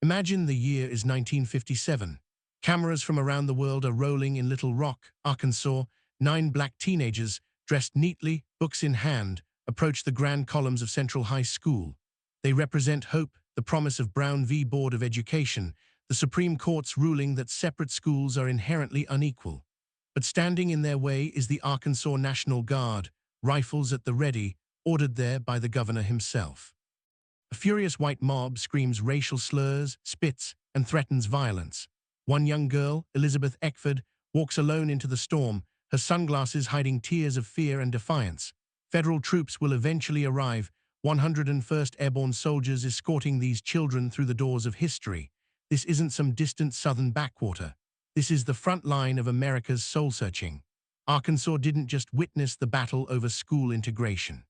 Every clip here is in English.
Imagine the year is 1957. Cameras from around the world are rolling in Little Rock, Arkansas. 9 black teenagers, dressed neatly, books in hand, approach the grand columns of Central High School. They represent hope, the promise of Brown v. Board of Education, the Supreme Court's ruling that separate schools are inherently unequal. But standing in their way is the Arkansas National Guard, rifles at the ready, ordered there by the governor himself. A furious white mob screams racial slurs, spits, and threatens violence. One young girl, Elizabeth Eckford, walks alone into the storm, her sunglasses hiding tears of fear and defiance. Federal troops will eventually arrive, 101st Airborne soldiers escorting these children through the doors of history. This isn't some distant southern backwater. This is the front line of America's soul-searching. Arkansas didn't just witness the battle over school integration.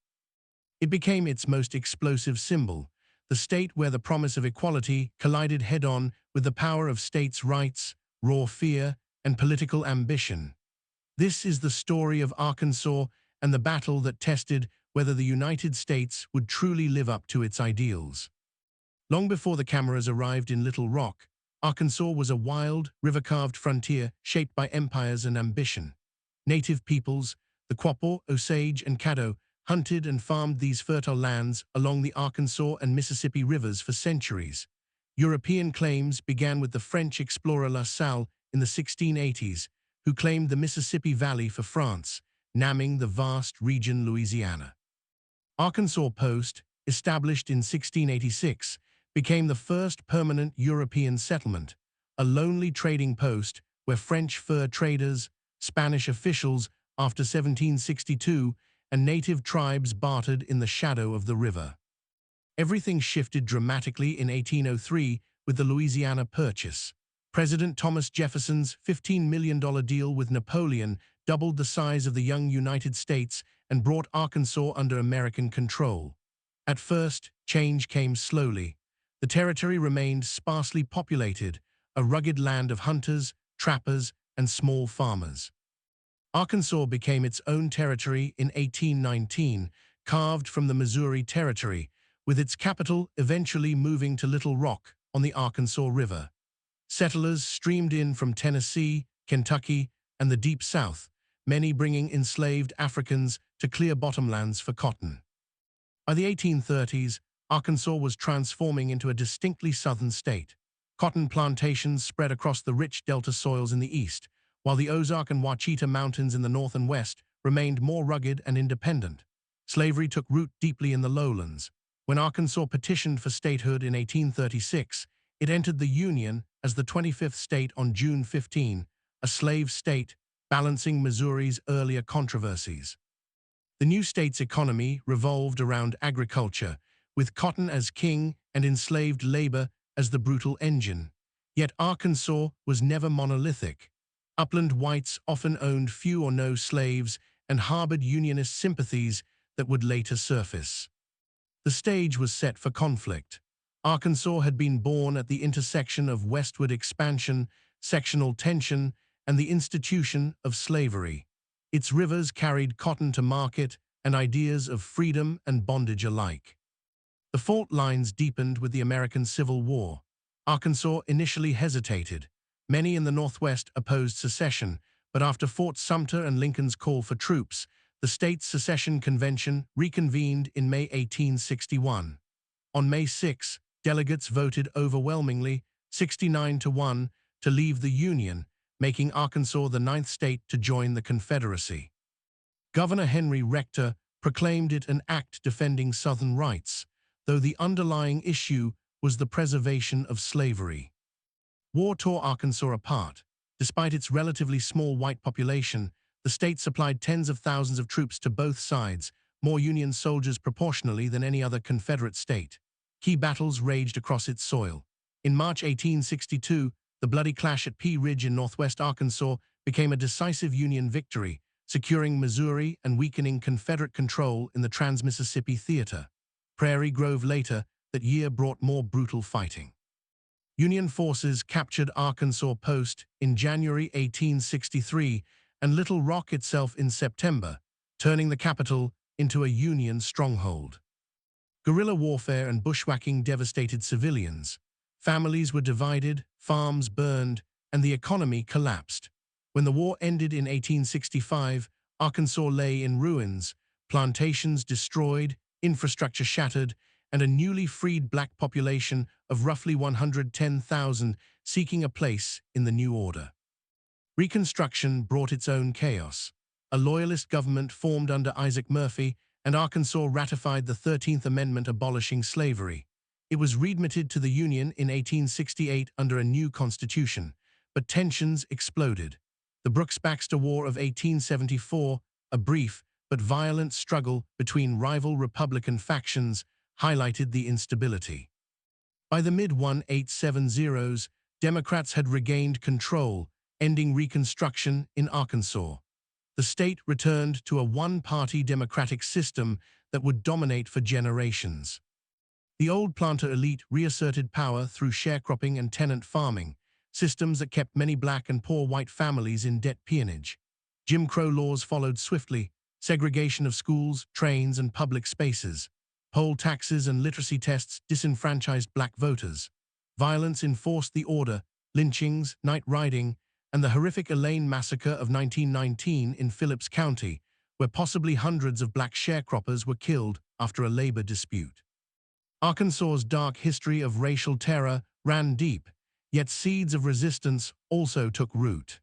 It became its most explosive symbol, the state where the promise of equality collided head-on with the power of states' rights, raw fear, and political ambition. This is the story of Arkansas and the battle that tested whether the United States would truly live up to its ideals. Long before the cameras arrived in Little Rock, Arkansas was a wild, river-carved frontier shaped by empires and ambition. Native peoples, the Quapaw, Osage, and Caddo, hunted and farmed these fertile lands along the Arkansas and Mississippi rivers for centuries. European claims began with the French explorer La Salle in the 1680s, who claimed the Mississippi Valley for France, naming the vast region Louisiana. Arkansas Post, established in 1686, became the first permanent European settlement, a lonely trading post where French fur traders, Spanish officials after 1762, and native tribes bartered in the shadow of the river. Everything shifted dramatically in 1803 with the Louisiana Purchase. President Thomas Jefferson's $15 million deal with Napoleon doubled the size of the young United States and brought Arkansas under American control. At first, change came slowly. The territory remained sparsely populated, a rugged land of hunters, trappers, and small farmers. Arkansas became its own territory in 1819, carved from the Missouri Territory, with its capital eventually moving to Little Rock on the Arkansas River. Settlers streamed in from Tennessee, Kentucky, and the Deep South, many bringing enslaved Africans to clear bottomlands for cotton. By the 1830s, Arkansas was transforming into a distinctly southern state. Cotton plantations spread across the rich delta soils in the east, while the Ozark and Ouachita Mountains in the north and west remained more rugged and independent. Slavery took root deeply in the lowlands. When Arkansas petitioned for statehood in 1836, it entered the Union as the 25th state on June 15, a slave state, balancing Missouri's earlier controversies. The new state's economy revolved around agriculture, with cotton as king and enslaved labor as the brutal engine. Yet Arkansas was never monolithic. Upland whites often owned few or no slaves and harbored Unionist sympathies that would later surface. The stage was set for conflict. Arkansas had been born at the intersection of westward expansion, sectional tension, and the institution of slavery. Its rivers carried cotton to market and ideas of freedom and bondage alike. The fault lines deepened with the American Civil War. Arkansas initially hesitated. Many in the Northwest opposed secession, but after Fort Sumter and Lincoln's call for troops, the state's secession convention reconvened in May 1861. On May 6, delegates voted overwhelmingly, 69-1, to leave the Union, making Arkansas the 9th state to join the Confederacy. Governor Henry Rector proclaimed it an act defending Southern rights, though the underlying issue was the preservation of slavery. War tore Arkansas apart. Despite its relatively small white population, the state supplied tens of thousands of troops to both sides, more Union soldiers proportionally than any other Confederate state. Key battles raged across its soil. In March 1862, the bloody clash at Pea Ridge in northwest Arkansas became a decisive Union victory, securing Missouri and weakening Confederate control in the Trans-Mississippi Theater. Prairie Grove later that year brought more brutal fighting. Union forces captured Arkansas Post in January 1863 and Little Rock itself in September, turning the capital into a Union stronghold. Guerrilla warfare and bushwhacking devastated civilians. Families were divided, farms burned, and the economy collapsed. When the war ended in 1865, Arkansas lay in ruins, plantations destroyed, infrastructure shattered, and a newly freed black population of roughly 110,000 seeking a place in the new order. Reconstruction brought its own chaos. A loyalist government formed under Isaac Murphy, and Arkansas ratified the 13th Amendment abolishing slavery. It was readmitted to the Union in 1868 under a new constitution, but tensions exploded. The Brooks-Baxter War of 1874, a brief but violent struggle between rival Republican factions, highlighted the instability. By the mid-1870s, Democrats had regained control, ending Reconstruction in Arkansas. The state returned to a one-party democratic system that would dominate for generations. The old planter elite reasserted power through sharecropping and tenant farming, systems that kept many black and poor white families in debt peonage. Jim Crow laws followed swiftly, segregation of schools, trains, and public spaces. Poll taxes and literacy tests disenfranchised black voters. Violence enforced the order, lynchings, night riding, and the horrific Elaine massacre of 1919 in Phillips County, where possibly hundreds of black sharecroppers were killed after a labor dispute. Arkansas's dark history of racial terror ran deep, yet seeds of resistance also took root.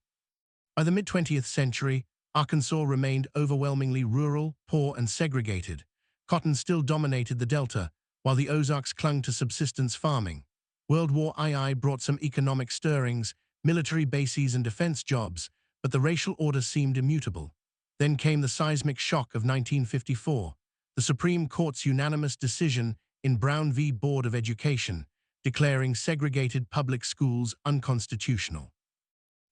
By the mid-20th century, Arkansas remained overwhelmingly rural, poor, and segregated. Cotton still dominated the Delta, while the Ozarks clung to subsistence farming. World War II brought some economic stirrings, military bases and defense jobs, but the racial order seemed immutable. Then came the seismic shock of 1954, the Supreme Court's unanimous decision in Brown v. Board of Education, declaring segregated public schools unconstitutional.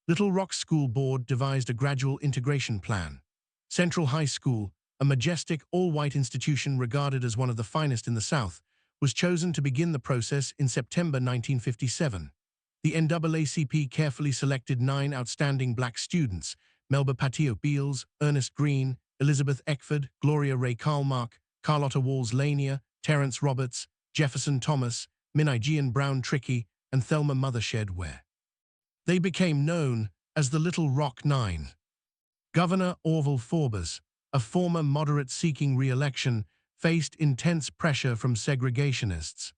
Little Rock School Board devised a gradual integration plan. Central High School, a majestic, all-white institution regarded as one of the finest in the South, was chosen to begin the process in September 1957. The NAACP carefully selected 9 outstanding black students: Melba Patio Beals, Ernest Green, Elizabeth Eckford, Gloria Ray Karlmark, Carlotta Walls Lanier, Terrence Roberts, Jefferson Thomas, Minigian Brown Trickey, and Thelma Mothershed Ware. They became known as the Little Rock Nine. Governor Orval Faubus, a former moderate seeking re-election, faced intense pressure from segregationists.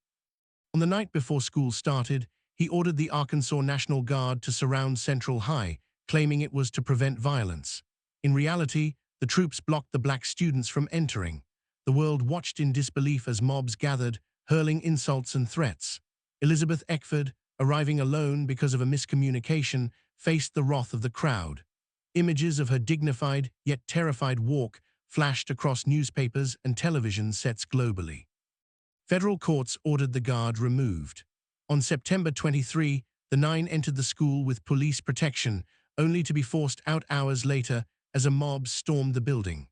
On the night before school started, he ordered the Arkansas National Guard to surround Central High, claiming it was to prevent violence. In reality, the troops blocked the black students from entering. The world watched in disbelief as mobs gathered, hurling insults and threats. Elizabeth Eckford, arriving alone because of a miscommunication, faced the wrath of the crowd. Images of her dignified yet terrified walk flashed across newspapers and television sets globally. Federal courts ordered the guard removed. On September 23, the 9 entered the school with police protection, only to be forced out hours later as a mob stormed the building.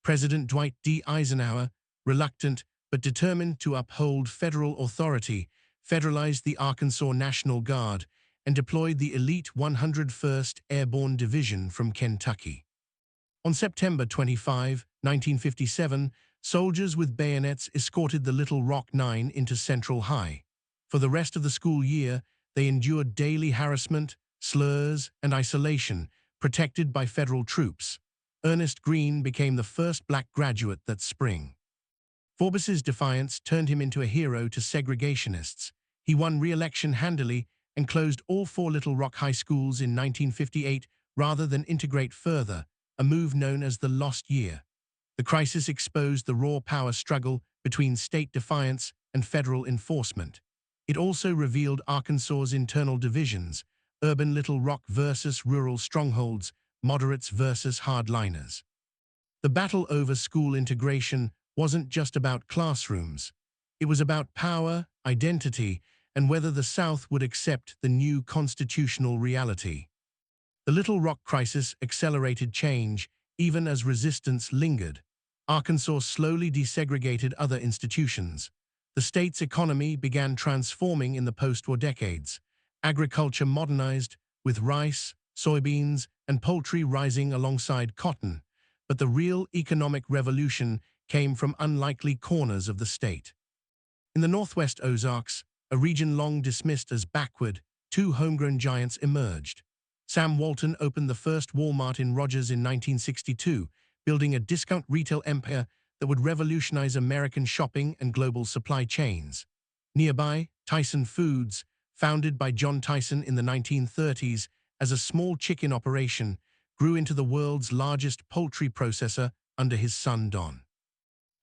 President Dwight D. Eisenhower, reluctant but determined to uphold federal authority, federalized the Arkansas National Guard and deployed the elite 101st Airborne Division from Kentucky. On September 25, 1957, soldiers with bayonets escorted the Little Rock Nine into Central High. For the rest of the school year, they endured daily harassment, slurs, and isolation, protected by federal troops. Ernest Green became the first black graduate that spring. Faubus's defiance turned him into a hero to segregationists. He won re-election handily and closed all 4 Little Rock high schools in 1958 rather than integrate further, a move known as the Lost Year. The crisis exposed the raw power struggle between state defiance and federal enforcement. It also revealed Arkansas's internal divisions: urban Little Rock versus rural strongholds, moderates versus hardliners. The battle over school integration wasn't just about classrooms. It was about power, identity, and whether the South would accept the new constitutional reality. The Little Rock crisis accelerated change, even as resistance lingered. Arkansas slowly desegregated other institutions. The state's economy began transforming in the post-war decades. Agriculture modernized, with rice, soybeans, and poultry rising alongside cotton. But the real economic revolution came from unlikely corners of the state. In the Northwest Ozarks, a region long dismissed as backward, two homegrown giants emerged. Sam Walton opened the first Walmart in Rogers in 1962, building a discount retail empire that would revolutionize American shopping and global supply chains. Nearby, Tyson Foods, founded by John Tyson in the 1930s as a small chicken operation, grew into the world's largest poultry processor under his son Don.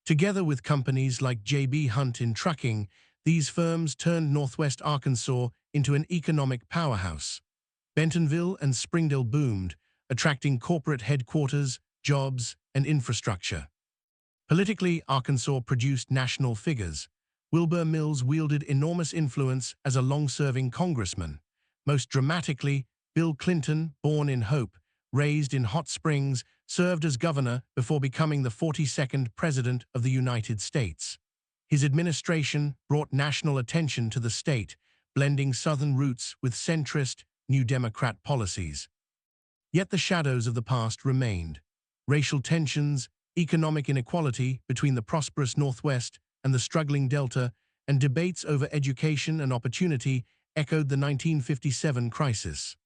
Together with companies like J.B. Hunt in trucking, these firms turned Northwest Arkansas into an economic powerhouse. Bentonville and Springdale boomed, attracting corporate headquarters, jobs, and infrastructure. Politically, Arkansas produced national figures. Wilbur Mills wielded enormous influence as a long-serving congressman. Most dramatically, Bill Clinton, born in Hope, raised in Hot Springs, served as governor before becoming the 42nd President of the United States. His administration brought national attention to the state, blending Southern roots with centrist, New Democrat policies. Yet the shadows of the past remained. Racial tensions, economic inequality between the prosperous Northwest and the struggling Delta, and debates over education and opportunity echoed the 1957 crisis.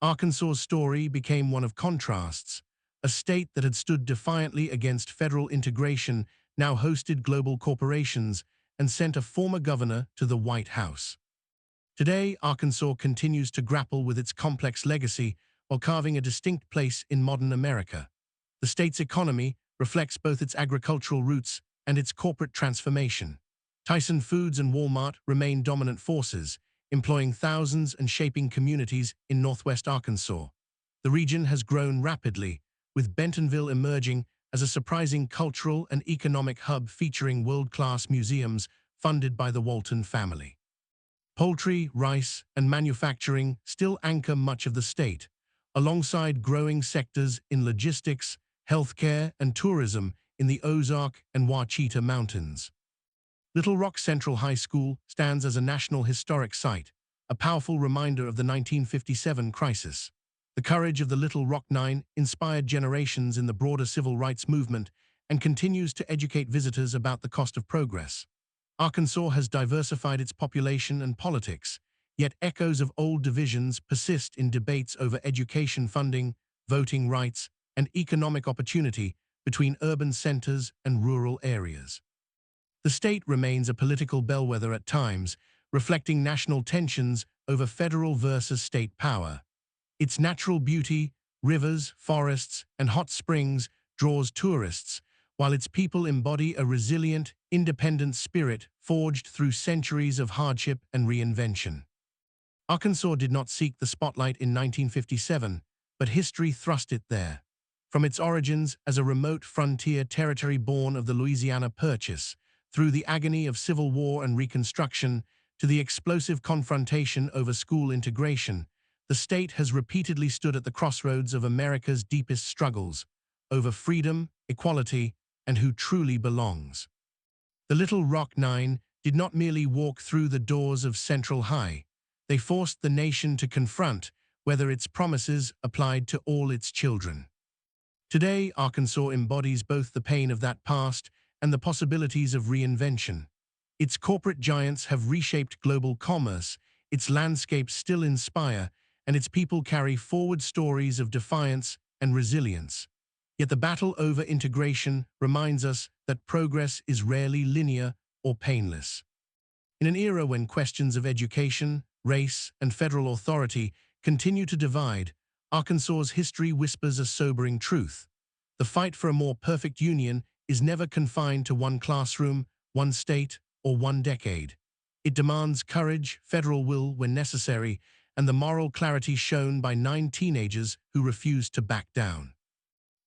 Arkansas's story became one of contrasts. A state that had stood defiantly against federal integration now hosted global corporations and sent a former governor to the White House. Today, Arkansas continues to grapple with its complex legacy while carving a distinct place in modern America. The state's economy reflects both its agricultural roots and its corporate transformation. Tyson Foods and Walmart remain dominant forces, employing thousands and shaping communities in Northwest Arkansas. The region has grown rapidly, with Bentonville emerging as a surprising cultural and economic hub featuring world-class museums funded by the Walton family. Poultry, rice, and manufacturing still anchor much of the state, alongside growing sectors in logistics, healthcare, and tourism in the Ozark and Ouachita Mountains. Little Rock Central High School stands as a National Historic Site, a powerful reminder of the 1957 crisis. The courage of the Little Rock Nine inspired generations in the broader civil rights movement and continues to educate visitors about the cost of progress. Arkansas has diversified its population and politics, yet echoes of old divisions persist in debates over education funding, voting rights, and economic opportunity between urban centers and rural areas. The state remains a political bellwether at times, reflecting national tensions over federal versus state power. Its natural beauty, rivers, forests, and hot springs draws tourists, while its people embody a resilient, independent spirit forged through centuries of hardship and reinvention. Arkansas did not seek the spotlight in 1957, but history thrust it there. From its origins as a remote frontier territory born of the Louisiana Purchase, through the agony of Civil War and Reconstruction, to the explosive confrontation over school integration, the state has repeatedly stood at the crossroads of America's deepest struggles, over freedom, equality, and who truly belongs. The Little Rock Nine did not merely walk through the doors of Central High. They forced the nation to confront whether its promises applied to all its children. Today, Arkansas embodies both the pain of that past and the possibilities of reinvention. Its corporate giants have reshaped global commerce, its landscapes still inspire, and its people carry forward stories of defiance and resilience. Yet the battle over integration reminds us that progress is rarely linear or painless. In an era when questions of education, race, and federal authority continue to divide, Arkansas's history whispers a sobering truth. The fight for a more perfect union is never confined to one classroom, one state, or one decade. It demands courage, federal will when necessary, and the moral clarity shown by 9 teenagers who refused to back down.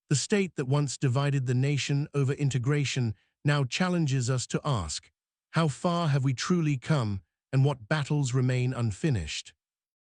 The state that once divided the nation over integration now challenges us to ask, how far have we truly come and what battles remain unfinished?